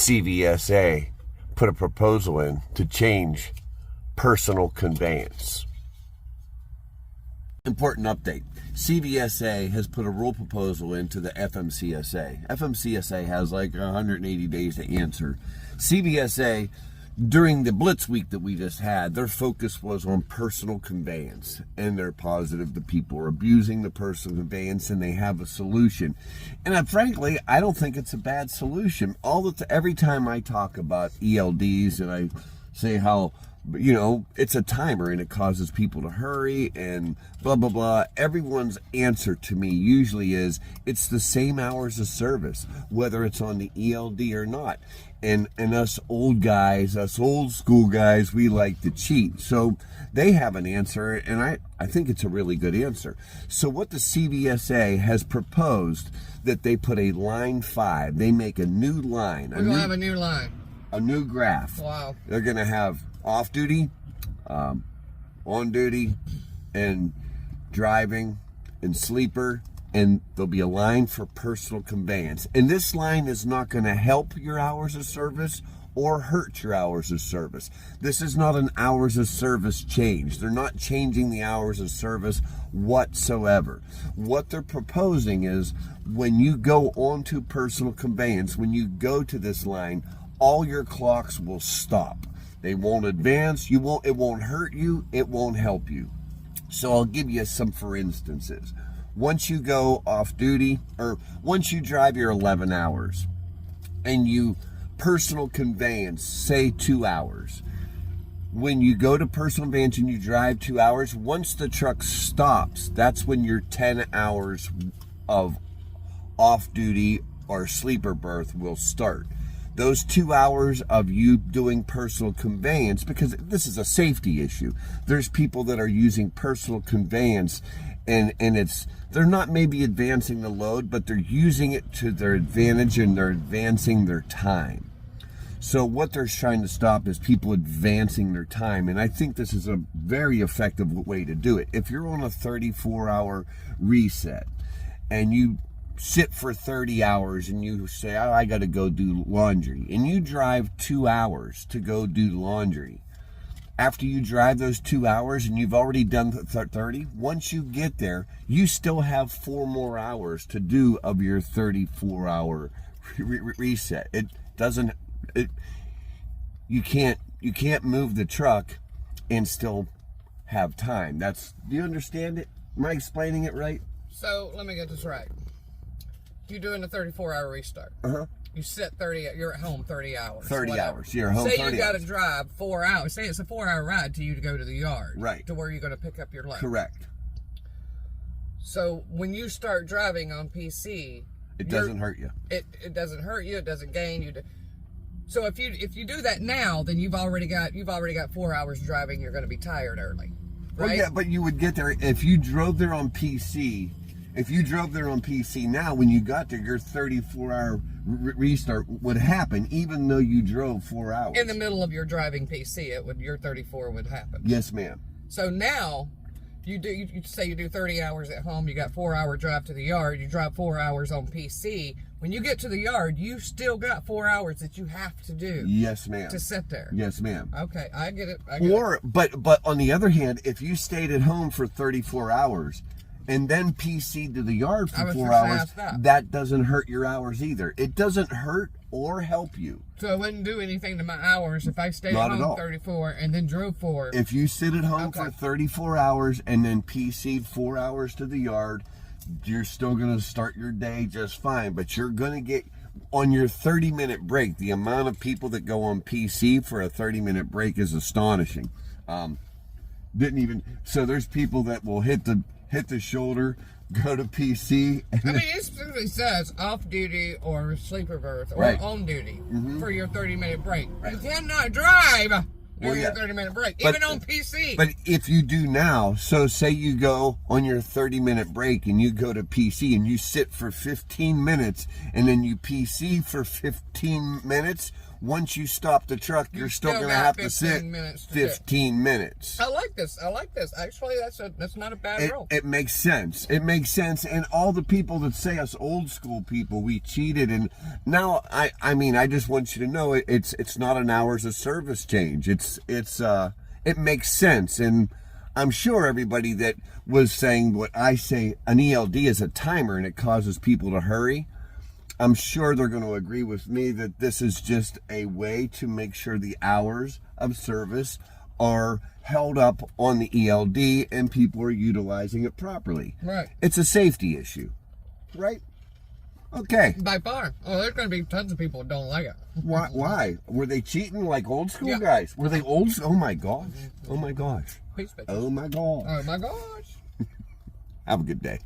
CVSA put a proposal in to change personal conveyance. Important update. CVSA has put a rule proposal into the FMCSA. FMCSA has like 180 days to answer. CVSA, during the Blitz week that we just had, their focus was on personal conveyance, and they're positive the people are abusing the personal conveyance, and they have a solution. And frankly, I don't think it's a bad solution. Every time I talk about ELDs and I say how, you know, it's a timer and it causes people to hurry and blah, blah, blah. Everyone's answer to me usually is it's the same hours of service, whether it's on the ELD or not. And us old guys, us old school guys, we like to cheat. So they have an answer, and I think it's a really good answer. So what the CVSA has proposed, that they put a line 5, they make a new line. We're going to have a new line. A new graph. Wow. They're going to have off duty, on duty, and driving, and sleeper, and there'll be a line for personal conveyance. And this line is not going to help your hours of service or hurt your hours of service. This is not an hours of service change. They're not changing the hours of service whatsoever. What they're proposing is when you go onto personal conveyance, when you go to this line, all your clocks will stop. They won't advance. It won't hurt you. It won't help you. So I'll give you some for instances. Once you go off duty, or once you drive your 11 hours and you personal conveyance, say 2 hours. When you go to personal conveyance and you drive 2 hours, once the truck stops, that's when your 10 hours of off duty or sleeper berth will start. Those 2 hours of you doing personal conveyance, because this is a safety issue. There's people that are using personal conveyance and they're not maybe advancing the load, but they're using it to their advantage and they're advancing their time. So what they're trying to stop is people advancing their time. And I think this is a very effective way to do it. If you're on a 34-hour reset and you sit for 30 hours and you say, oh, I got to go do laundry, and you drive 2 hours to go do laundry. After you drive those 2 hours and you've already done 30, once you get there, you still have 4 more hours to do of your 34-hour reset. You can't move the truck and still have time. Do you understand it? Am I explaining it right? So let me get this right. You're doing a 34-hour restart. You sit 30. You're at home 30 hours. 30 whatever. hours. You're home 30 hours. Say you got to drive 4 hours. Say it's a 4-hour ride to you to go to the yard. Right. To where you're going to pick up your load. Correct. So when you start driving on PC, it doesn't hurt you. It doesn't hurt you. It doesn't gain you. So if you do that now, then you've already got 4 hours driving. You're going to be tired early. Right? Well, yeah, but you would get there if you drove there on PC. If you drove there on PC now, when you got there, your 34-hour restart would happen, even though you drove 4 hours. In the middle of your driving PC, your 34 would happen. Yes, ma'am. So now, you say you do 30 hours at home, you got 4-hour drive to the yard, you drive 4 hours on PC. When you get to the yard, you still got 4 hours that you have to do. Yes, ma'am. To sit there. Yes, ma'am. Okay, I get it. But on the other hand, if you stayed at home for 34 hours and then PC to the yard for 4 hours, that doesn't hurt your hours either. It doesn't hurt or help you. So it wouldn't do anything to my hours if I stayed at home 34 and then drove 4. If you sit at home for 34 hours and then PC'd 4 hours to the yard, you're still going to start your day just fine. But you're going to get, on your 30-minute break, the amount of people that go on PC for a 30-minute break is astonishing. So there's people that will hit the shoulder, go to PC. I mean, it simply says off duty or sleeper berth or on duty for your 30-minute break. You cannot drive during yeah. your 30-minute break, But- even on PC. But if you do now, so say you go on your 30-minute break and you go to PC and you sit for 15 minutes and then you PC for 15 minutes, once you stop the truck, you're still still going to got have to 15 sit minutes to 15 minutes. I like this. Actually, that's not a bad rule. It makes sense. It makes sense. And all the people that say us old school people, we cheated. And now, I mean, I just want you to know it's not an hours of service change. It makes sense. And I'm sure everybody that was saying what I say, an ELD is a timer and it causes people to hurry. I'm sure they're going to agree with me that this is just a way to make sure the hours of service are held up on the ELD and people are utilizing it properly. Right. It's a safety issue, right? Okay. By far. Oh, there's going to be tons of people who don't like it. Why? Were they cheating like old school Yeah. guys? Were they old? Oh my gosh. Oh my gosh. Peace, bitches. Oh my god. Oh my gosh. Have a good day.